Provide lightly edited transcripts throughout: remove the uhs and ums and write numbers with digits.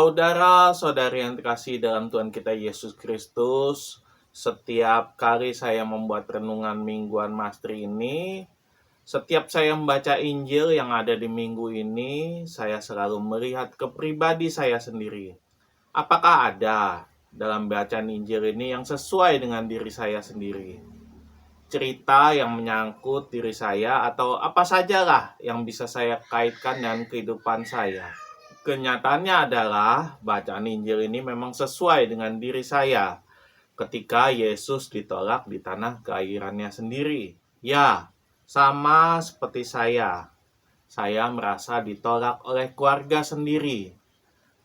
Saudara-saudari yang terkasih dalam Tuhan kita Yesus Kristus, setiap kali saya membuat renungan mingguan Mastri ini, setiap saya membaca Injil yang ada di minggu ini, saya selalu melihat ke pribadi saya sendiri. Apakah ada dalam bacaan Injil ini yang sesuai dengan diri saya sendiri? Cerita yang menyangkut diri saya atau apa sajalah yang bisa saya kaitkan dengan kehidupan saya. Kenyataannya adalah bacaan Injil ini memang sesuai dengan diri saya ketika Yesus ditolak di tanah kelahirannya sendiri. Ya, sama seperti saya. Saya merasa ditolak oleh keluarga sendiri.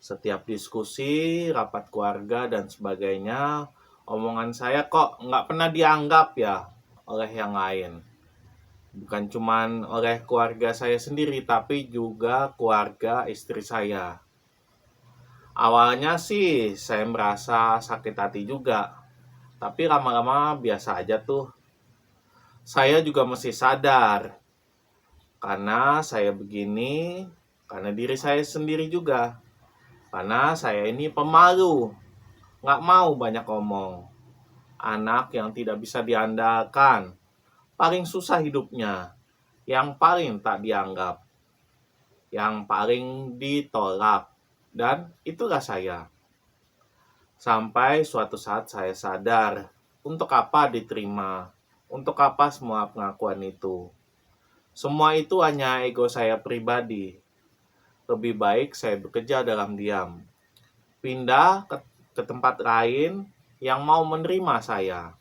Setiap diskusi, rapat keluarga, dan sebagainya, omongan saya kok nggak pernah dianggap ya oleh yang lain. Bukan cuma oleh keluarga saya sendiri, tapi juga keluarga istri saya. Awalnya sih saya merasa sakit hati juga, tapi lama-lama biasa aja tuh. Saya juga mesti sadar, karena saya begini, karena diri saya sendiri juga. Karena saya ini pemalu, nggak mau banyak ngomong. Anak yang tidak bisa diandalkan, paling susah hidupnya, yang paling tak dianggap, yang paling ditolak, dan itulah saya. Sampai suatu saat saya sadar, untuk apa diterima, untuk apa semua pengakuan itu. Semua itu hanya ego saya pribadi. Lebih baik saya bekerja dalam diam. Pindah ke tempat lain yang mau menerima saya.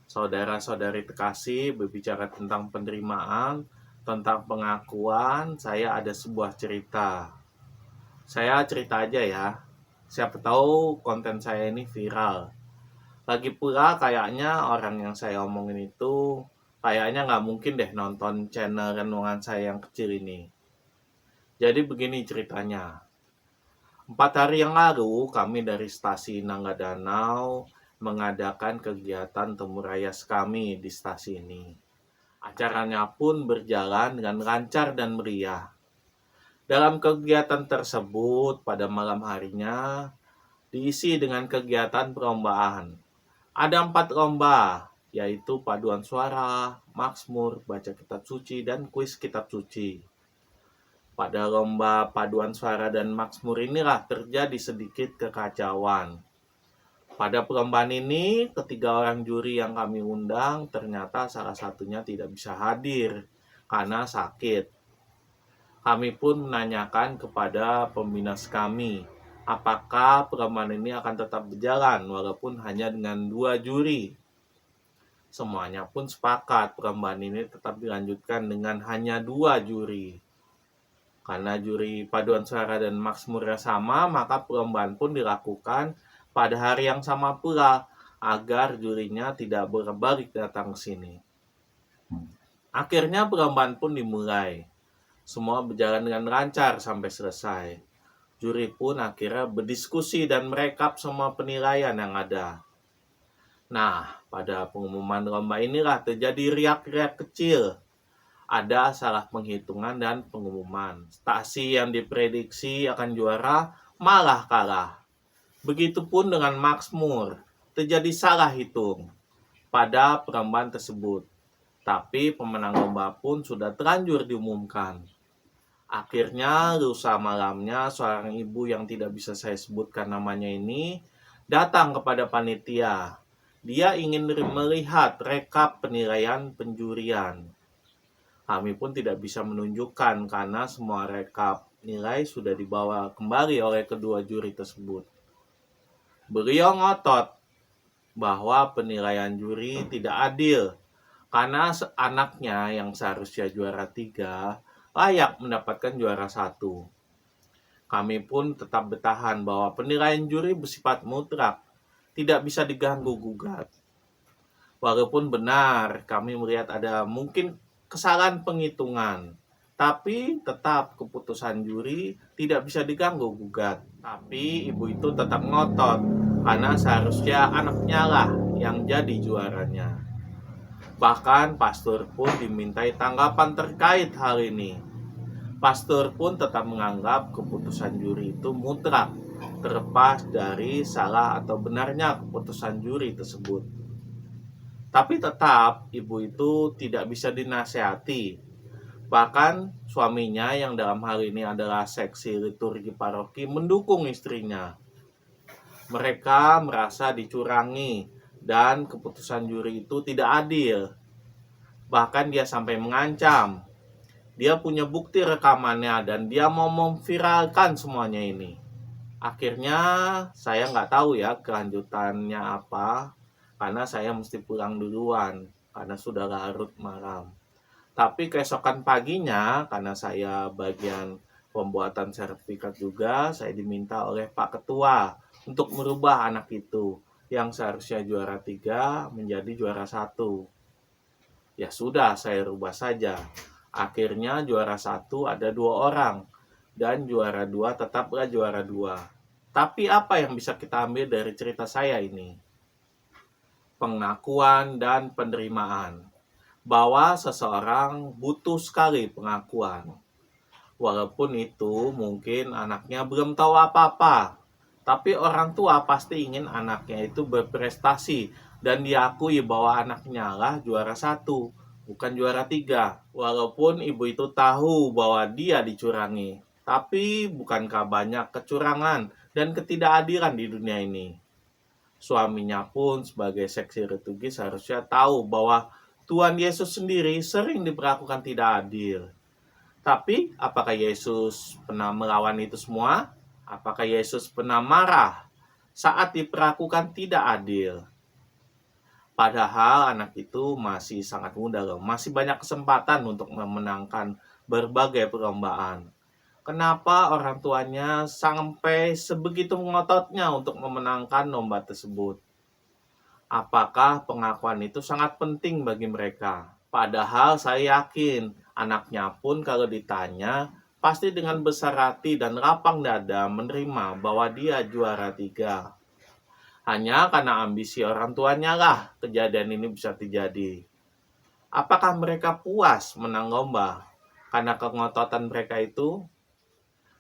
Saudara-saudari terkasih, berbicara tentang penerimaan, tentang pengakuan, saya ada sebuah cerita. Saya cerita aja ya. Siapa tahu konten saya ini viral. Lagi pula kayaknya orang yang saya omongin itu kayaknya nggak mungkin deh nonton channel renungan saya yang kecil ini. Jadi begini ceritanya. 4 hari yang lalu kami dari stasi Nangga Danau mengadakan kegiatan temu rayas kami di stasi ini. Acaranya pun berjalan dengan lancar dan meriah. Dalam kegiatan tersebut pada malam harinya diisi dengan kegiatan perlombaan. Ada 4 lomba, yaitu paduan suara, mazmur, baca kitab suci, dan kuis kitab suci. Pada lomba paduan suara dan mazmur inilah terjadi sedikit kekacauan. Pada perlombaan ini, ketiga orang juri yang kami undang ternyata salah satunya tidak bisa hadir karena sakit. Kami pun menanyakan kepada pembina kami, apakah perlombaan ini akan tetap berjalan walaupun hanya dengan 2 juri. Semuanya pun sepakat perlombaan ini tetap dilanjutkan dengan hanya 2 juri. Karena juri paduan suara dan mazmurnya sama, maka perlombaan pun dilakukan pada hari yang sama pula, agar jurinya tidak bolak-balik datang ke sini. Akhirnya perlombaan pun dimulai. Semua berjalan dengan lancar sampai selesai. Juri pun akhirnya berdiskusi dan merekap semua penilaian yang ada. Nah, pada pengumuman lomba inilah terjadi riak-riak kecil. Ada salah penghitungan dan pengumuman. Stasi yang diprediksi akan juara malah kalah. Begitupun dengan mazmur, terjadi salah hitung pada perlombaan tersebut. Tapi pemenang lomba pun sudah terlanjur diumumkan. Akhirnya lusa malamnya seorang ibu yang tidak bisa saya sebutkan namanya ini datang kepada panitia. Dia ingin melihat rekap penilaian penjurian. Kami pun tidak bisa menunjukkan karena semua rekap nilai sudah dibawa kembali oleh kedua juri tersebut. Beliau ngotot bahwa penilaian juri tidak adil karena anaknya yang seharusnya juara 3 layak mendapatkan juara 1. Kami pun tetap bertahan bahwa penilaian juri bersifat mutlak, tidak bisa diganggu-gugat. Walaupun benar kami melihat ada mungkin kesalahan penghitungan, tapi tetap keputusan juri tidak bisa diganggu-gugat. Tapi ibu itu tetap ngotot, karena seharusnya anaknya lah yang jadi juaranya. Bahkan pastor pun dimintai tanggapan terkait hal ini. Pastor pun tetap menganggap keputusan juri itu mutlak, terlepas dari salah atau benarnya keputusan juri tersebut. Tapi tetap ibu itu tidak bisa dinasehati. Bahkan suaminya yang dalam hal ini adalah seksi liturgi paroki mendukung istrinya. Mereka merasa dicurangi dan keputusan juri itu tidak adil. Bahkan dia sampai mengancam. Dia punya bukti rekamannya dan dia mau memviralkan semuanya ini. Akhirnya saya nggak tahu ya kelanjutannya apa, karena saya mesti pulang duluan karena sudah larut malam. Tapi keesokan paginya, karena saya bagian pembuatan sertifikat juga, saya diminta oleh Pak Ketua untuk merubah anak itu yang seharusnya juara 3 menjadi juara 1. Ya sudah, saya rubah saja. Akhirnya juara 1 ada 2 orang dan juara 2 tetaplah juara 2. Tapi apa yang bisa kita ambil dari cerita saya ini? Pengakuan dan penerimaan. Bahwa seseorang butuh sekali pengakuan. Walaupun itu mungkin anaknya belum tahu apa-apa. Tapi orang tua pasti ingin anaknya itu berprestasi dan diakui bahwa anaknya lah juara 1, bukan juara 3. Walaupun ibu itu tahu bahwa dia dicurangi. Tapi bukankah banyak kecurangan dan ketidakadilan di dunia ini? Suaminya pun sebagai seksi liturgi seharusnya tahu bahwa Tuhan Yesus sendiri sering diperlakukan tidak adil. Tapi apakah Yesus pernah melawan itu semua? Apakah Yesus pernah marah saat diperlakukan tidak adil? Padahal anak itu masih sangat muda loh, masih banyak kesempatan untuk memenangkan berbagai perlombaan. Kenapa orang tuanya sampai sebegitu ngototnya untuk memenangkan lomba tersebut? Apakah pengakuan itu sangat penting bagi mereka? Padahal saya yakin anaknya pun kalau ditanya pasti dengan besar hati dan lapang dada menerima bahwa dia juara 3. Hanya karena ambisi orang tuanya lah kejadian ini bisa terjadi. Apakah mereka puas menang lomba karena kengototan mereka itu?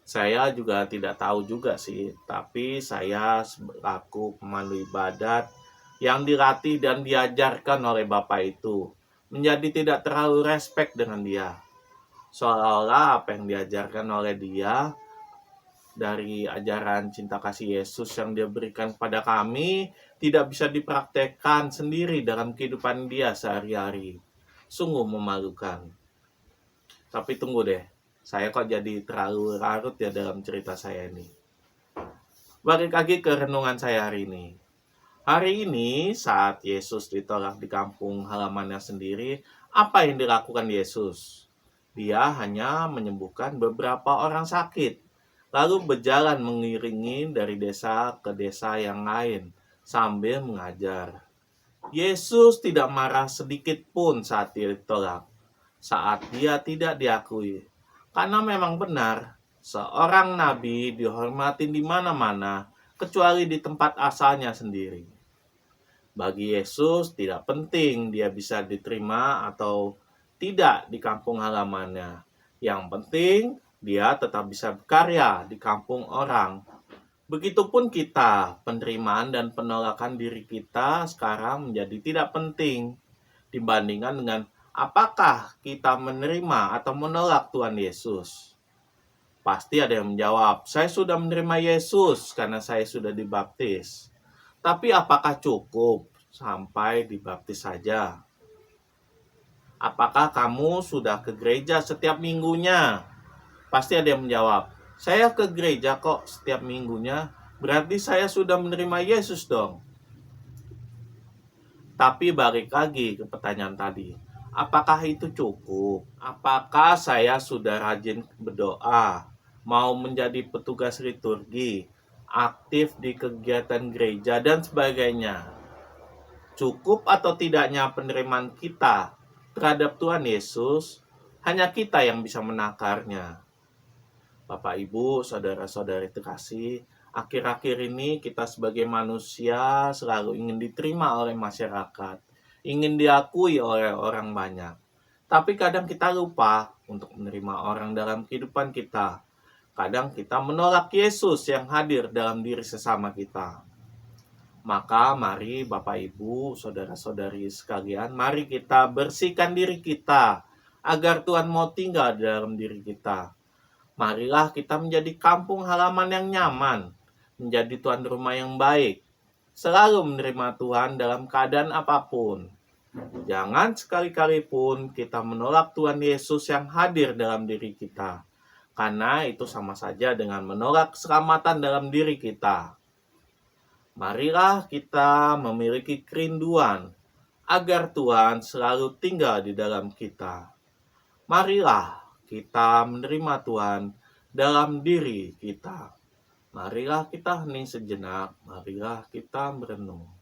Saya juga tidak tahu juga sih, tapi saya selaku pemandu ibadat yang dilatih dan diajarkan oleh Bapak itu menjadi tidak terlalu respect dengan dia. Seolah-olah apa yang diajarkan oleh dia dari ajaran cinta kasih Yesus yang dia berikan kepada kami tidak bisa dipraktekkan sendiri dalam kehidupan dia sehari-hari. Sungguh memalukan. Tapi tunggu deh, saya kok jadi terlalu larut ya dalam cerita saya ini. Balik lagi ke renungan saya hari ini. Hari ini saat Yesus ditolak di kampung halamannya sendiri, apa yang dilakukan Yesus? Dia hanya menyembuhkan beberapa orang sakit, lalu berjalan mengiringi dari desa ke desa yang lain sambil mengajar. Yesus tidak marah sedikit pun saat dia ditolak, saat dia tidak diakui. Karena memang benar, seorang nabi dihormati di mana-mana, kecuali di tempat asalnya sendiri. Bagi Yesus tidak penting dia bisa diterima atau tidak di kampung halamannya. Yang penting dia tetap bisa berkarya di kampung orang. Begitupun kita, penerimaan dan penolakan diri kita sekarang menjadi tidak penting dibandingkan dengan apakah kita menerima atau menolak Tuhan Yesus. Pasti ada yang menjawab, saya sudah menerima Yesus karena saya sudah dibaptis. Tapi apakah cukup sampai dibaptis saja? Apakah kamu sudah ke gereja setiap minggunya? Pasti ada yang menjawab, saya ke gereja kok setiap minggunya, berarti saya sudah menerima Yesus dong. Tapi balik lagi ke pertanyaan tadi, apakah itu cukup? Apakah saya sudah rajin berdoa, mau menjadi petugas liturgi, aktif di kegiatan gereja dan sebagainya? Cukup atau tidaknya penerimaan kita terhadap Tuhan Yesus, hanya kita yang bisa menakarnya. Bapak, Ibu, saudara-saudari terkasih, akhir-akhir ini kita sebagai manusia selalu ingin diterima oleh masyarakat, ingin diakui oleh orang banyak. Tapi kadang kita lupa untuk menerima orang dalam kehidupan kita. Kadang kita menolak Yesus yang hadir dalam diri sesama kita. Maka mari Bapak Ibu, saudara-saudari sekalian, mari kita bersihkan diri kita agar Tuhan mau tinggal di dalam diri kita. Marilah kita menjadi kampung halaman yang nyaman, menjadi tuan rumah yang baik, selalu menerima Tuhan dalam keadaan apapun. Jangan sekali-kali pun kita menolak Tuhan Yesus yang hadir dalam diri kita, karena itu sama saja dengan menolak keselamatan dalam diri kita. Marilah kita memiliki kerinduan agar Tuhan selalu tinggal di dalam kita. Marilah kita menerima Tuhan dalam diri kita. Marilah kita hening sejenak, marilah kita merenung.